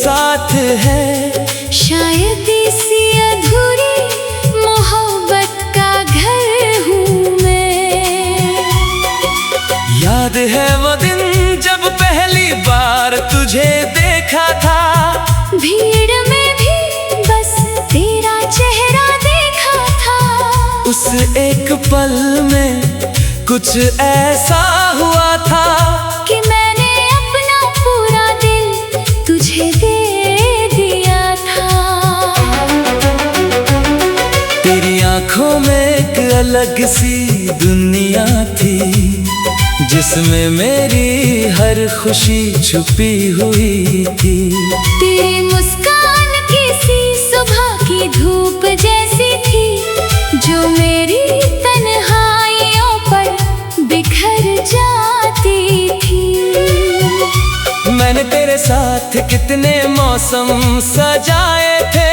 साथ है। शायद इसी अधूरी मोहब्बत का घर हूँ मैं। याद है वो दिन जब पहली बार तुझे देखा था, भीड़ में भी बस तेरा चेहरा देखा था। उस एक पल में कुछ ऐसा हुआ था कि मैंने अपना पूरा दिल तुझे दे दिया था। तेरी आंखों में एक अलग सी दुनिया थी, जिसमें मेरी हर खुशी छुपी हुई थी। तेरी मुस्कान किसी सुबह की धूप जैसी थी, जो मेरी तन्हाइयों पर बिखर जाती थी। मैंने तेरे साथ कितने मौसम सजाए थे,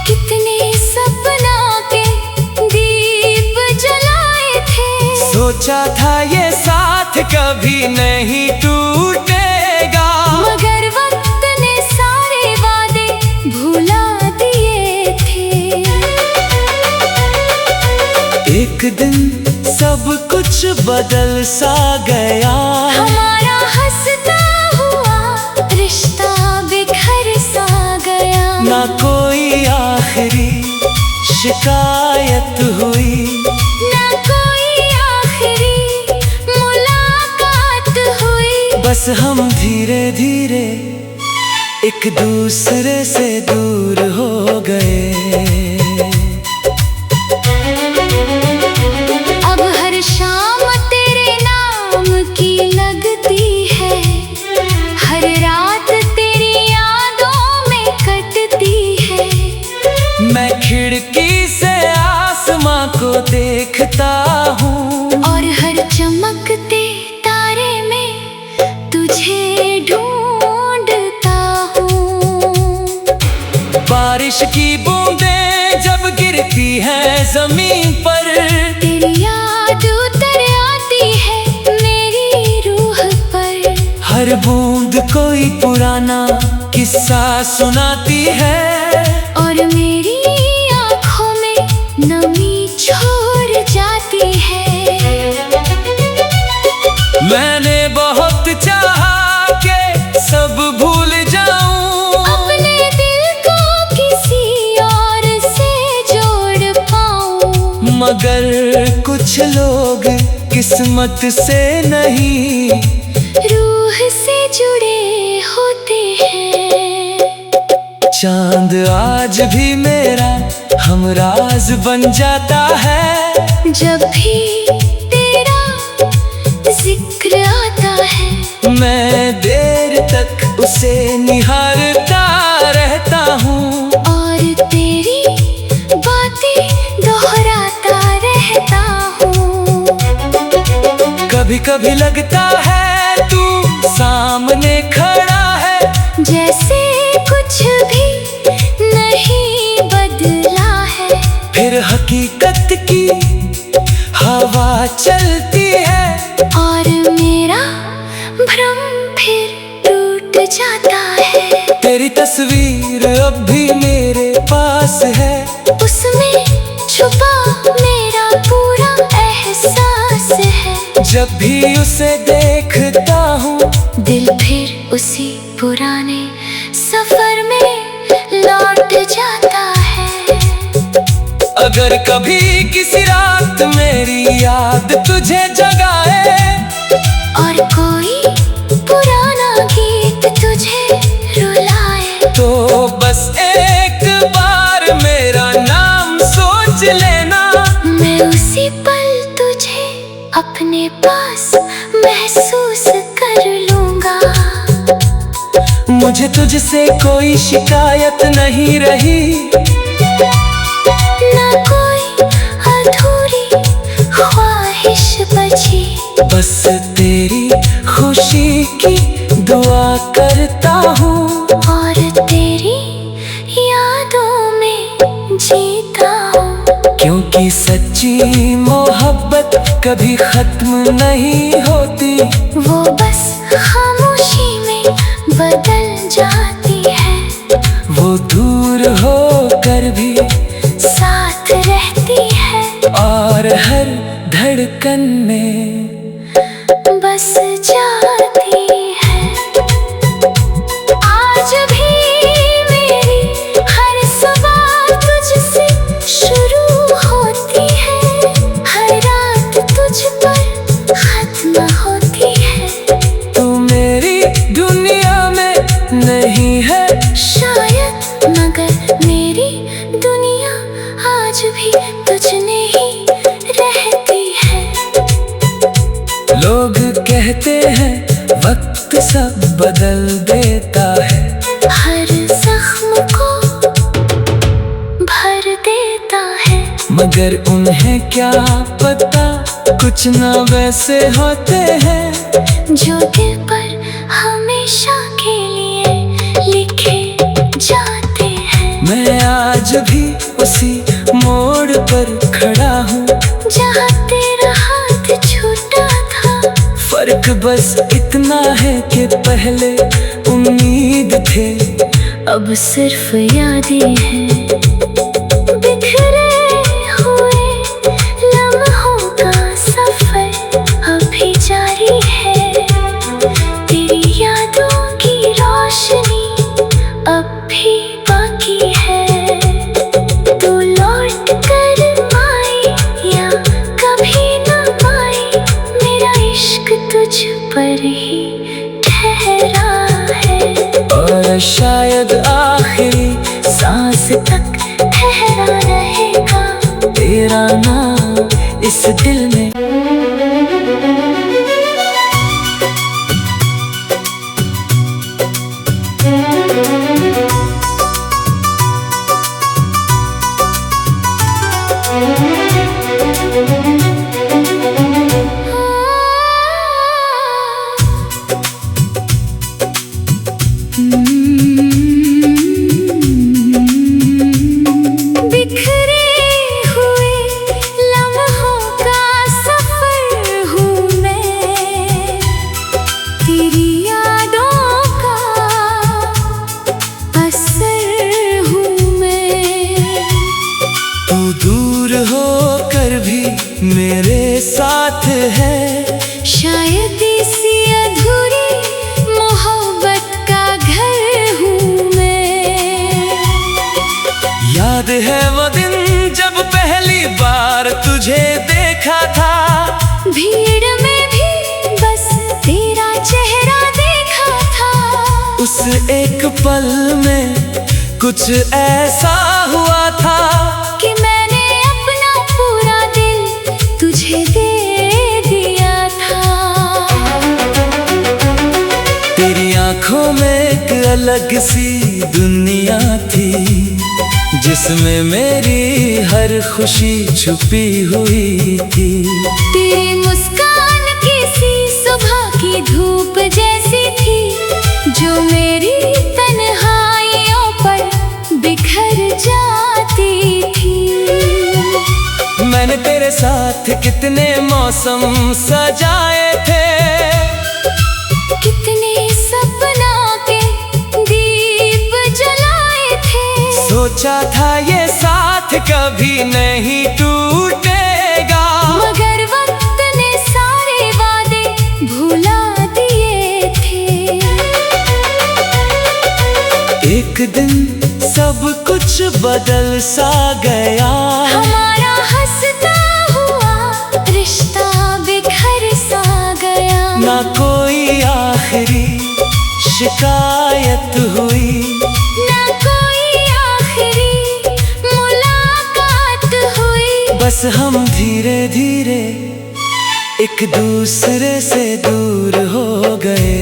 कितने सपना के दीप जलाए थे। सोचा था ये साथ कभी नहीं टूटेगा, मगर वक्त ने सारे वादे भुला दिए थे। एक दिन सब कुछ बदल सा गया, हमारा हंसता हुआ रिश्ता बिखर सा गया। ना कोई आखिरी शिकायत हुई, ना कोई आखिरी मुलाकात हुई। बस हम धीरे धीरे एक दूसरे से दूर हो गए। अब हर शाम तेरे नाम की लगती है, हर रात तेरी यादों में कटती है। मैं खिड़की से आसमां को देखता हूँ, और हर चमकते तारे में तुझे ढूंढता हूँ। बारिश की बूंदें जब गिरती हैं जमीन पर, तेरी याद उतर आती है मेरी रूह पर। हर बूंद कोई पुराना किस्सा सुनाती है, और मेरी आँखों में नमी छोड़ जाती है। मैंने बहुत चाहा कि सब भूल जाऊं, अपने दिल को किसी और से जोड़ पाऊं। मगर कुछ लोग किस्मत से नहीं, रूह से जुड़े होते हैं। चांद आज भी मेरा हमराज बन जाता है, जब भी तेरा जिक्र आता है। मैं देर तक उसे निहारता रहता हूँ, और तेरी बातें दोहराता रहता हूँ। कभी कभी लगता है तू सामने खड़ा है, जैसे कुछ भी नहीं बदला है। फिर हकीकत की हवा चलती है, और मेरा भ्रम फिर टूट जाता है। तेरी तस्वीर अब भी मेरे पास है, उसमें छुपा मेरा पूरा एहसास है। जब भी उसे देखता हूँ, दिल फिर उसी पुराने सफर में लौट जाता है। अगर कभी किसी रात मेरी याद तुझे जगाए, और कोई पुराना गीत तुझे रुलाए, तो बस एक बार मेरा नाम सोच लेना। मैं उसी पल तुझे अपने पास महसूस कर लूंगा। मुझे तुझसे कोई शिकायत नहीं रही, ना कोई अधूरी ख्वाहिश बची। बस तेरी खुशी की दुआ करता हूँ, और तेरी यादों में जीता हूँ। क्योंकि सच्ची मोहब्बत कभी खत्म नहीं होती, वो बस खामोशी में बदल जाती है, वो दूर होकर भी साथ रहती है, और हर धड़कन में बस जाती है। आज भी मेरी हर सुबह तुझसे शुरू होती है, हर रात तुझ पर खत्म होती है। तू मेरी दुनिया में नहीं है शायद, मगर मेरी दुनिया आज भी तुझने ही रहती है। लोग कहते हैं वक्त सब बदल देता है, हर जख्म को भर देता है, मगर उन्हें क्या पता कुछ ना वैसे होते हैं जो दिल पर हमेशा के लिए लिखे जाते हैं। मैं आज भी उसी मोड़ पर खड़ा हूँ जहाँ तेरा हाथ छूटा था, फर्क बस इतना है कि पहले उम्मीद थे, अब सिर्फ यादें हैं। बिखरे हुए लम्हों का सफर अभी जारी है, तेरी यादों की रोशनी अब भी बाकी है। तू लौट कर आए या कभी न आए, मेरा इश्क तुझ पर ही ठहरा है, और शायद आखिरी सांस तक ठहरा रहेगा तेरा नाम इस दिल में। बिखरे हुए लम्हों का सफर हूँ मैं, तेरी यादों का असर हूँ मैं। तू दूर होकर भी मेरे साथ है, शायद इसी अधूरी मोहब्बत का घर हूँ मैं। याद है वो दिन जब पहली बार तुझे देखा था, भीड़ में भी बस तेरा चेहरा देखा था, उस एक पल में कुछ ऐसा हुआ था कि मैंने अपना पूरा दिल तुझे दे दिया था। तेरी आंखों में एक अलग सी दुनिया थी, जिसमें मेरी हर खुशी छुपी हुई थी। तेरी मुस्कान किसी सुबह की धूप जैसी थी, जो मेरी तन्हाइयों पर बिखर जाती थी। मैंने तेरे साथ कितने मौसम सजाए थे, कितने सपनों के दीप जलाए थे, सोचा था ये साथ कभी नहीं टूटेगा, मगर वक्त ने सारे वादे भुला दिए थे। एक दिन सब कुछ बदल सा गया, हमारा हंसता हुआ रिश्ता बिखर सा गया, ना कोई आखिरी शिकायत हुई, ना कोई आखिरी मुलाकात हुई। बस हम धीरे धीरे एक दूसरे से दूर हो गए।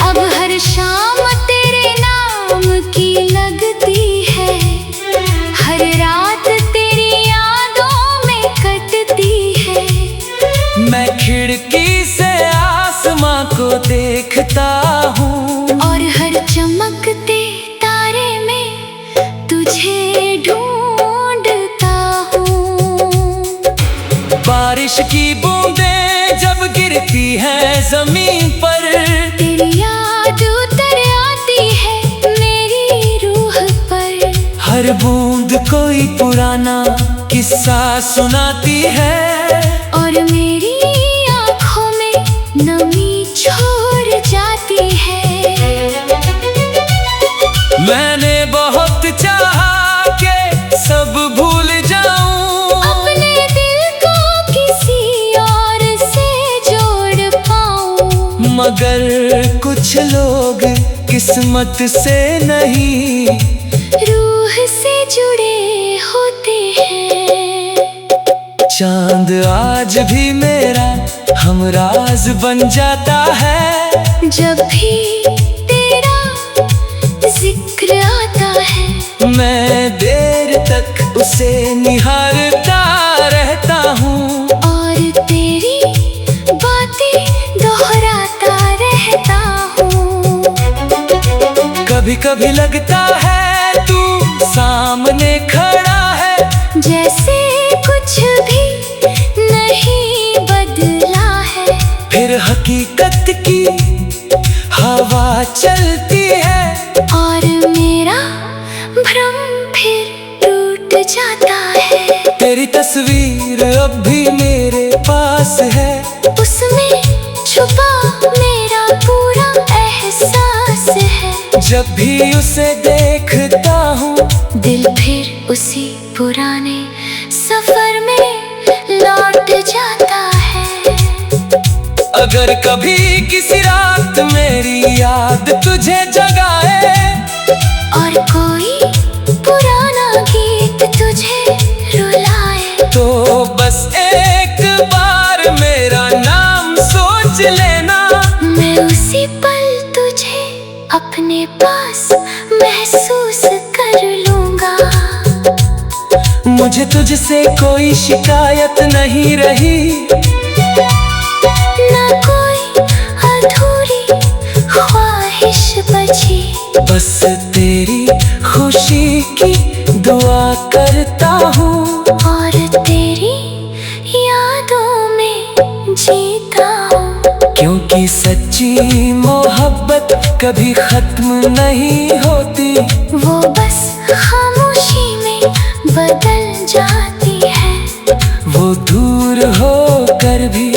अब हर शाम तेरे नाम की लगती है, हर रात तेरी यादों में कटती है। मैं खिड़की से आसमां को देखता हूँ, और हर चमकते तारे में तुझे ढूंढता हूँ। बारिश की बूंदें जब गिरती हैं जमीन पर। तेरी याद उतर आती है मेरी रूह पर। हर बूंद कोई पुराना किस्सा सुनाती है, और मेरी आँखों में नमी छोड़ जाती है। मैंने बहुत चाहा कि सब भूल जाऊं, अपने दिल को किसी और से जोड़ पाऊं। मगर कुछ लोग किस्मत से नहीं, रूह से जुड़े होते हैं। चांद आज भी मेरा हमराज बन जाता है, जब भी तेरा जिक्र आता है। मैं देर तक उसे निहारता रहता हूँ, और तेरी बातें दोहराता रहता हूँ। कभी कभी लगता है तू सामने खड़ा है, जैसे कुछ भी नहीं बदला है। फिर हकीकत की हवा चलती है, और मेरा भ्रम फिर टूट जाता है। तेरी तस्वीर अब भी मेरे पास है, उसमें छुपा मेरा पूरा एहसास है। जब भी उसे देखता हूँ दिल फिर उसी पुराने सफर में लौट जाता है। अगर कभी किसी रात मेरी याद तुझे जगाए, और कोई पुराना गीत तुझे रुलाए, तो बस एक बार मेरा नाम सोच लेना। मैं उसी पल तुझे अपने पास महसूस कर लूंगा। मुझे तुझसे कोई शिकायत नहीं रही, ना कोई अधूरी ख्वाहिश बची। बस तेरी खुशी की दुआ करता हूँ, और तेरी यादों में जीता हूँ। क्योंकि सच्ची मोहब्बत कभी खत्म नहीं होती, वो बस खामोशी में बदल जाती है। वो दूर होकर भी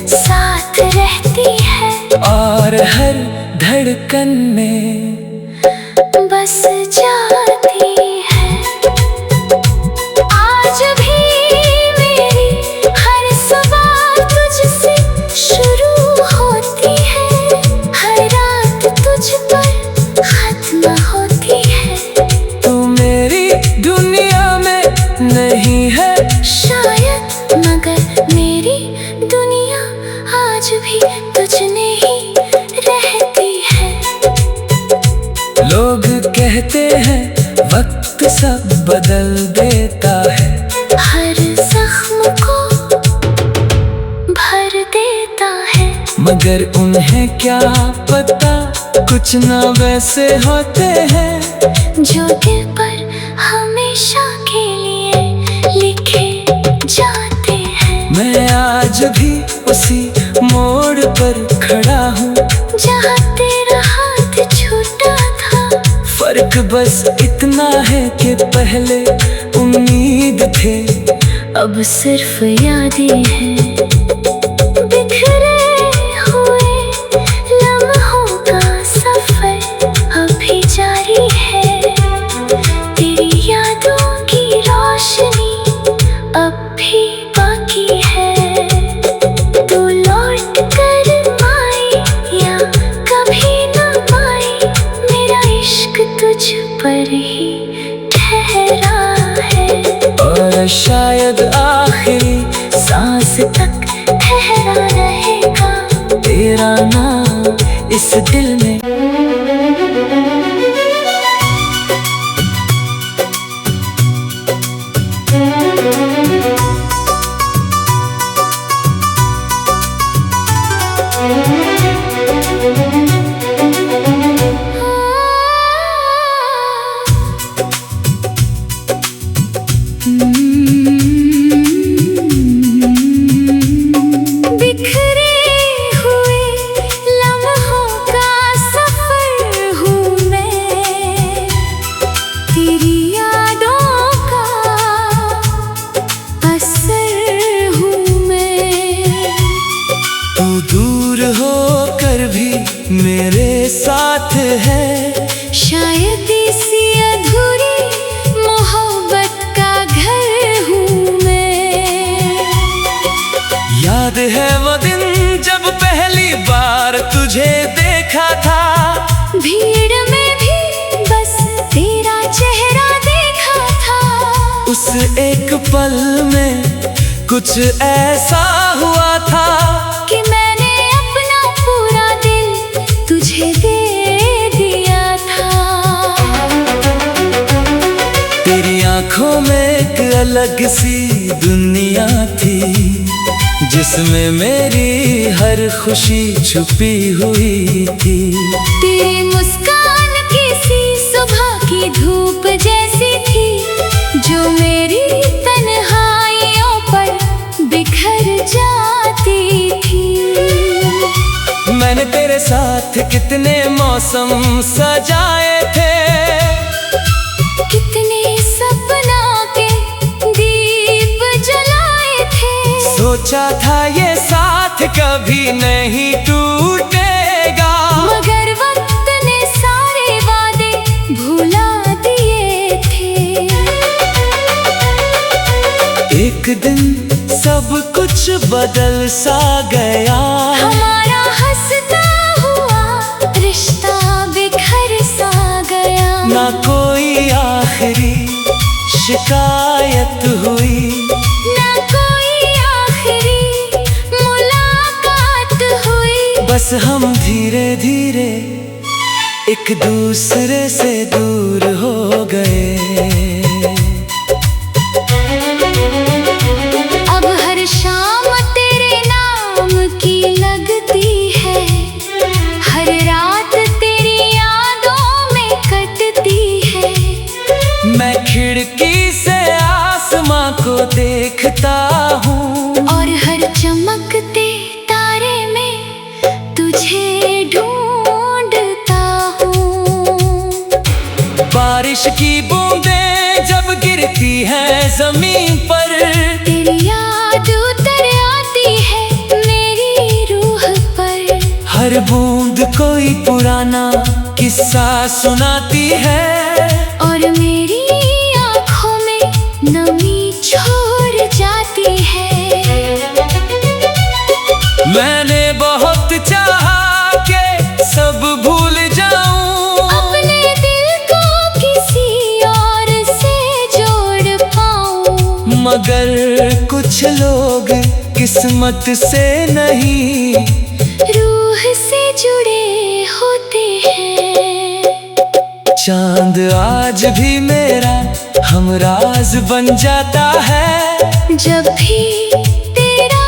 साथ रहती है, और हर धड़कन में बस जाती है। आज भी मेरी हर सुबह तुझसे शुरू होती है। हर रात तुझ पर खत्म होती है। तू मेरी दुनिया में नहीं है शायद, मगर मेरी दुनिया आज भी तुझने ही रहती है। लोग कहते हैं वक्त सब बदल देता है, हर जख्म को भर देता है। मगर उन्हें क्या पता कुछ ना वैसे होते हैं, जो दिल पर हमेशा के लिए लिखे जाते हैं। मैं आज भी उसी मोड़ पर खड़ा हूँ, जहाँ तेरा हाथ छूटा था। फर्क बस इतना है कि पहले उम्मीद थे, अब सिर्फ यादें हैं। बिखरे हुए लम्हों का सफर अभी जारी है। तेरी यादों की रोशनी अब भी बाकी है। तू लौट कर आए या कभी न आए, मेरा इश्क तुझ पर ही ठहरा है। और शायद आखिरी सांस तक ठहरा रहेगा तेरा नाम इस दिल में। बिखरे हुए पर भी मेरे साथ है। शायद इसी अधूरी मोहब्बत का घर हूँ मैं। याद है वो दिन जब पहली बार तुझे देखा था, भीड़ में भी बस तेरा चेहरा देखा था। उस एक पल में कुछ ऐसा हुआ था कि मैंने अपना पूरा दिल तुझे दे दिया था। तेरी आंखों में एक अलग सी दुनिया थी, जिसमें मेरी हर खुशी छुपी हुई थी। तेरी मुस्कान किसी सुबह की धूप जैसी थी, जो मेरी तन्हाइयों पर बिखर जाती थी। मैंने तेरे साथ कितने मौसम सजाए थे, कितने सपना के दीप जलाए थे। सोचा था ये साथ कभी नहीं टूटेगा, मगर वक्त ने सारे वादे भुला दिए थे। एक दिन सब कुछ बदल सा गया, हमारा हंसता हुआ रिश्ता बिखर सा गया। ना कोई आखिरी शिकायत हुई, ना कोई आखिरी मुलाकात हुई। बस हम धीरे धीरे एक दूसरे से दूर हो गए। अब हर शाम तेरे नाम की लगती है, हर रात तेरी यादों में कटती है। मैं खिड़की से आसमां को देखता हूँ, और हर चमकते तारे में तुझे ढूंढता हूँ। बारिश की बूंदें जब गिरती हैं जमीन पर, तेरी याद उतर आती है मेरी रूह पर। हर बूंद कोई पुराना किस्सा सुनाती है, और मेरी आँखों में नमी छोड़ जाती है। मैंने बहुत चाहा कि सब भूल जाऊं, अपने दिल को किसी और से जोड़ पाऊं। मगर कुछ लोग किस्मत से नहीं, रूह से जुड़े होते हैं। चांद आज भी मेरा हमराज बन जाता है, जब भी तेरा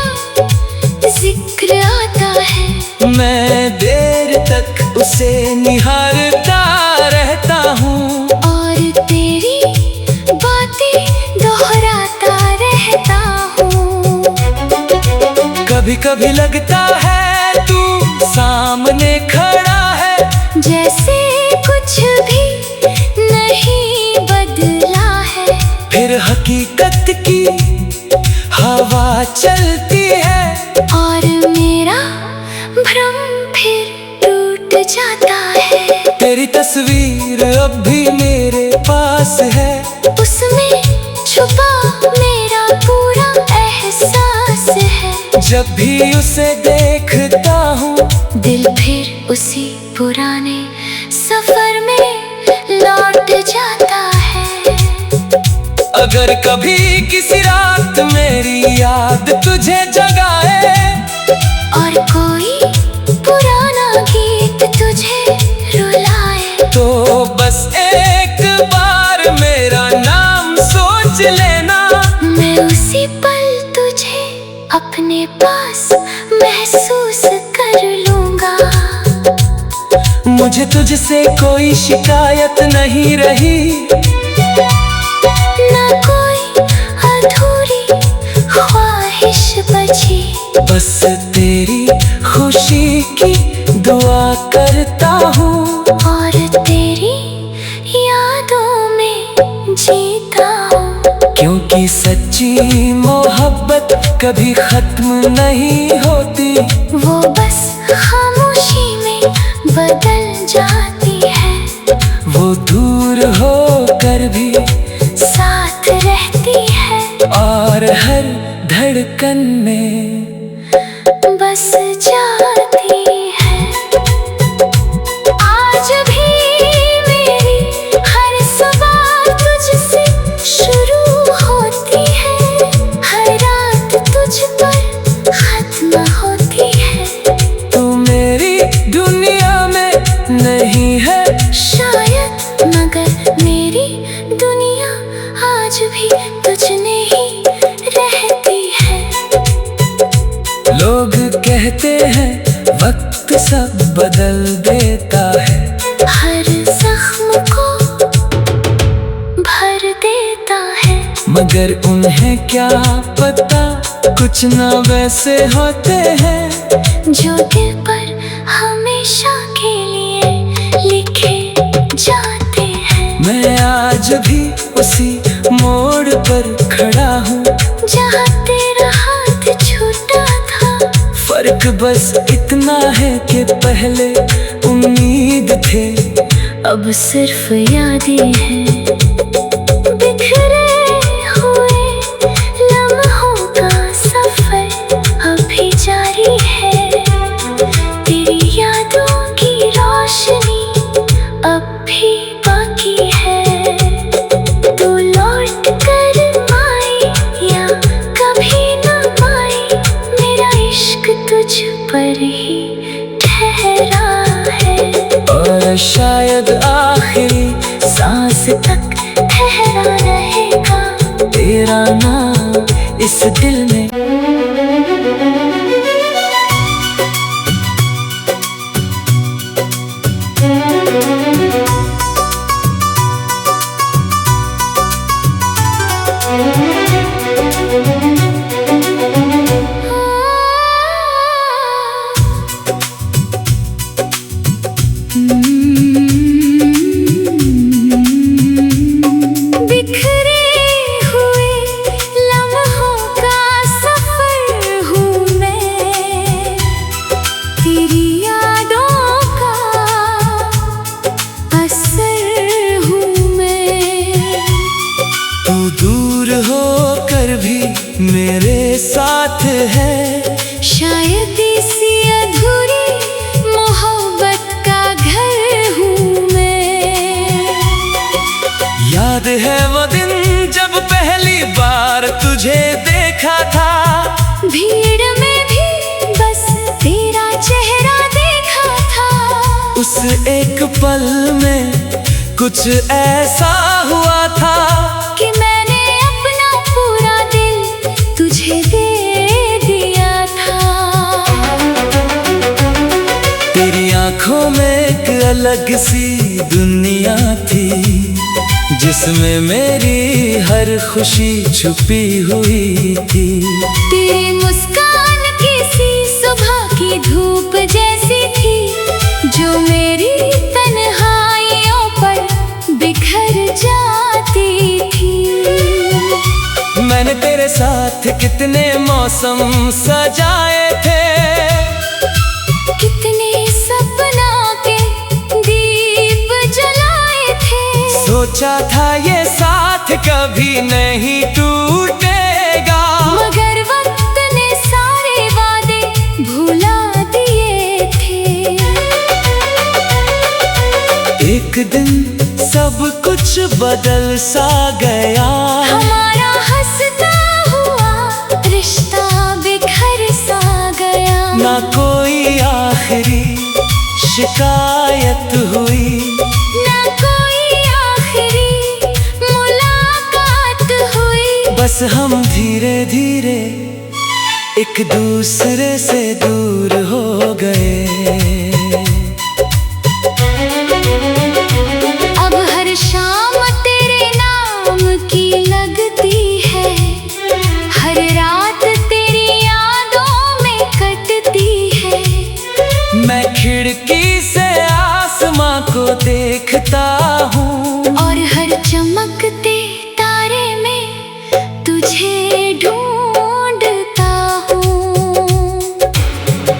जिक्र आता है। मैं देर तक उसे निहारता रहता हूँ, और तेरी बातें दोहराता रहता हूँ। कभी कभी लगता है तू सामने खड़ा है, जैसे कुछ भी नहीं बदला है। फिर हकीकत की हवा चलती है, और मेरा भ्रम फिर टूट जाता है। तेरी तस्वीर अब भी मेरे पास है, उसमें छुपा मेरा पूरा एहसास है। जब भी उसे देखता हूँ, दिल फिर उसी पुराने सफर में लौट जाता है। अगर कभी किसी रात मेरी याद तुझे जगाए, और कोई पुराना गीत तुझे रुलाए, तो बस एक बार मेरा नाम सोच लेना। मैं उसी पल तुझे अपने पास महसूस कर लूंगा। मुझे तुझसे कोई शिकायत नहीं रही, ना कोई अधूरी ख्वाहिश बची। बस तेरी खुशी की दुआ करता हूँ, और तेरी यादों में जीता हूँ। क्योंकि सच्ची मोहब्बत कभी खत्म नहीं होती, वो बस खामोशी बदल जाती है। वो दूर होकर भी साथ रहती है और हर धड़कन में बस जाती है। आज भी मेरी हर सुबह तुझसे शुरू होती है, हर रात तुझ पर खत्म होती है। तू मेरी दुनिया में नहीं है शायद, मगर मेरी दुनिया आज भी तुझने ही रहती है। लोग कहते हैं वक्त सब बदल देता है, हर जख्म को भर देता है। मगर उन्हें क्या पता कुछ ना वैसे होते हैं जो दिल पर हमेशा के लिए लिखे जाते हैं। मैं आज भी उसी मोड़ पर खड़ा हूँ जहाँ तेरा हाथ छूटा था। फर्क बस इतना है कि पहले उम्मीद थे, अब सिर्फ यादें हैं। बिखरे हुए लम्हों का सफर अभी जारी है। तेरी यादों की रोशनी अब भी बाकी है। तू लौट कर आए या कभी न आए, मेरा इश्क तुझ पर ही ठहरा है। और शायद आखिरी सांस तक ठहरा रहेगा तेरा नाम इस दिल में। बिखरे हुए लम्हों का सफर हूँ मैं, तेरी यादों का असर हूँ मैं। तू दूर होकर भी मेरे साथ है, शायद इसी अधूरी मोहब्बत का घर हूँ मैं। याद है वो दिन जब पहली बार तुझे देखा था, भीड़ में भी बस तेरा चेहरा देखा था। उस एक पल में कुछ ऐसा हुआ था कि मैंने अपना पूरा दिल तुझे दे दिया था। तेरी आंखों में एक अलग सी दुनिया थी, जिसमें मेरी हर खुशी छुपी हुई थी। तेरी मुस्कान किसी सुबह की धूप जैसी थी, जो मेरी तन्हाइयों पर बिखर जाती थी। मैंने तेरे साथ कितने मौसम सजाए थे, कितने सपना के दीप जलाए थे। सोचा था ये साथ कभी नहीं टूटेगा, मगर वक्त ने सारे वादे भुला दिए थे। एक दिन सब कुछ बदल सा गया, हमारा हंसता हुआ रिश्ता बिखर सा गया। ना कोई आखिरी शिकायत हुई, ना कोई आखिरी मुलाकात हुई। बस हम धीरे धीरे एक दूसरे से दूर हो गए। अब हर शाम तेरे नाम की लगती है, हर रात तेरी यादों में कटती है। मैं खिड़की से आसमां को देखता हूँ, और हर चमकते तारे में तुझे ढूंढता हूँ।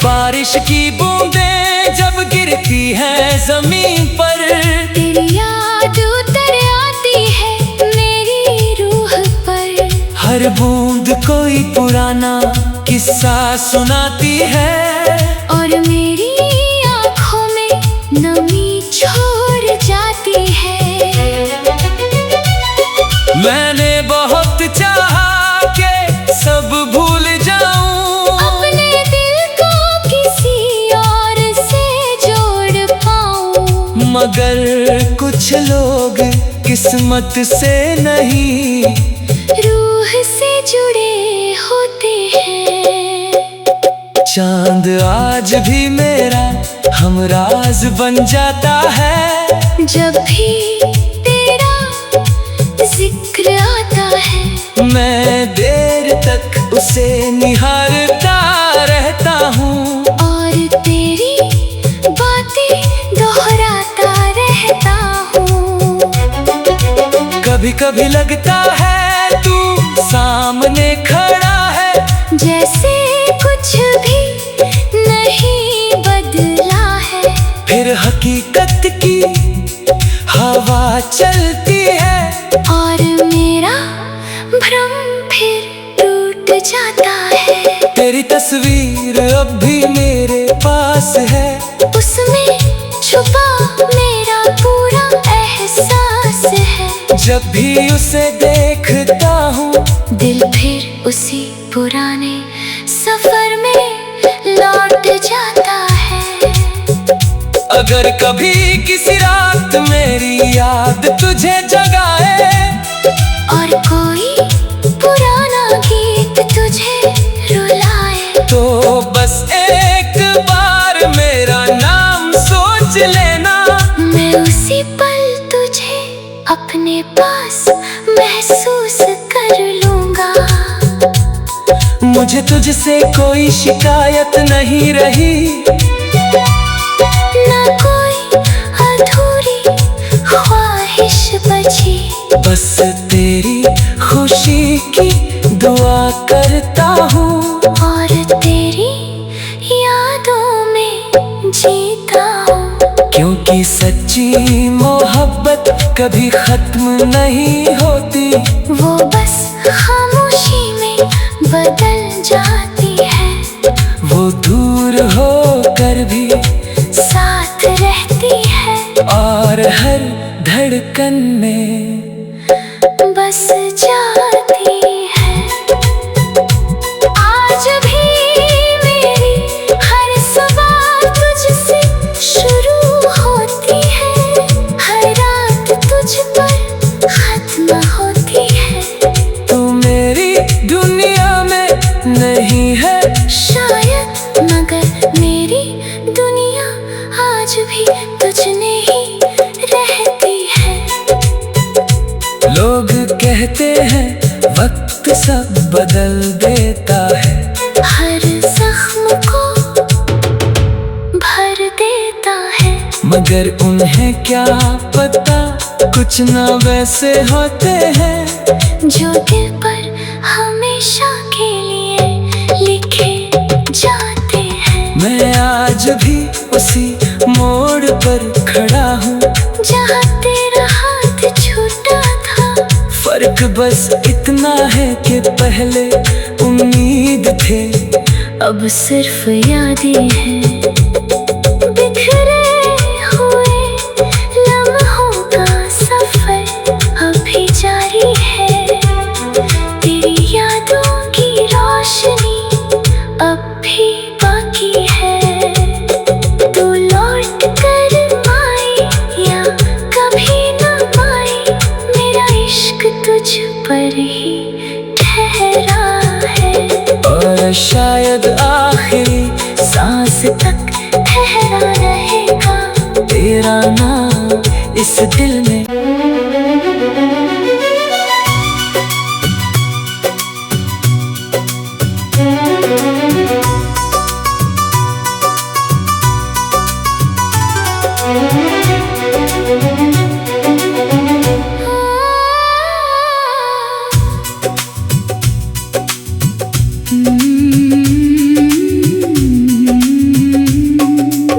बारिश की बूंदें जब गिरती हैं जमीन पर। तेरी याद उतर आती है मेरी रूह पर। हर बूंद कोई पुराना किस्सा सुनाती है, और मेरी आँखों में नमी छोड़ जाती है। मैंने बहुत चाहा कि सब भूल जाऊं, अपने दिल को किसी और से जोड़ पाऊं। मगर कुछ लोग किस्मत से नहीं, रूह से जुड़े होते हैं। चांद आज भी मेरा हमराज बन जाता है, जब भी तेरा जिक्र आता है। मैं देर तक उसे निहारता रहता हूँ, और तेरी बातें दोहराता रहता हूँ। कभी कभी लगता है तू सामने खड़ा है, जैसे कुछ भी नहीं बदला है। फिर हकीकत की हवा चलती है, और मेरा भ्रम फिर टूट जाता है। तेरी तस्वीर अब भी मेरे पास है, उसमें छुपा मेरा पूरा एहसास है। जब भी उसे देखता हूँ, दिल फिर उसी पुराने सफर में लौट जाता है। अगर कभी किसी रात मेरी याद तुझे जगाए, और कोई पुराना गीत तुझे रुलाए, तो बस एक बार मेरा नाम सोच लेना। मैं उसी पल तुझे अपने पास महसूस कर लूंगा। मुझे तुझसे कोई शिकायत नहीं रही, ना कोई अधूरी ख्वाहिश बची। बस तेरी खुशी की दुआ करता हूँ, और तेरी यादों में जीता हूँ। क्योंकि सच्ची मोहब्बत कभी खत्म नहीं होती, वो बस खामोशी में बदल जाती है। वो दूर होकर भी साथ रहती है, और हर धड़कन में बस जाती है। आज भी मेरी हर सुबह तुझसे शुरू होती है। हर रात तुझ पर खत्म होती है। तू मेरी दुनिया में नहीं है शायद, मगर मेरी दुनिया आज भी तुझने ही रहती है। लोग कहते हैं वक्त सब बदल देता है, हर जख्म को भर देता है। मगर उन्हें क्या पता कुछ ना वैसे होते हैं, जो दिल पर हमेशा के लिए लिखे जाते हैं। मैं आज भी उसी मोड़ पर खड़ा हूँ, जहाँ तेरा हाथ छूटा था। फर्क बस इतना है कि पहले उम्मीद थे, अब सिर्फ यादें हैं। बिखरे हुए लम्हों का सफर अभी जारी है। तेरी यादों की रोशनी अब भी बाकी है। तू लौट कर आए या कभी न आए, मेरा इश्क तुझ पर ही ठहरा है। और शायद आखिरी सांस तक ठहरा रहेगा तेरा नाम इस दिल में।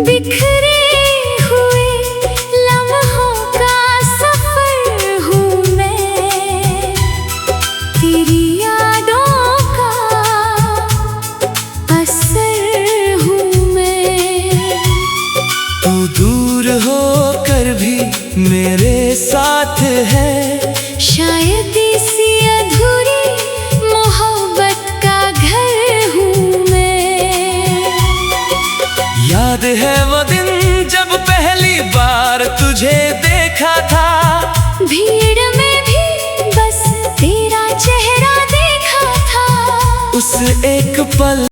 बिखरे हुए शायद इसी अधूरी मोहब्बत का घर हूँ मैं। याद है वो दिन जब पहली बार तुझे देखा था, भीड़ में भी बस तेरा चेहरा देखा था। उस एक पल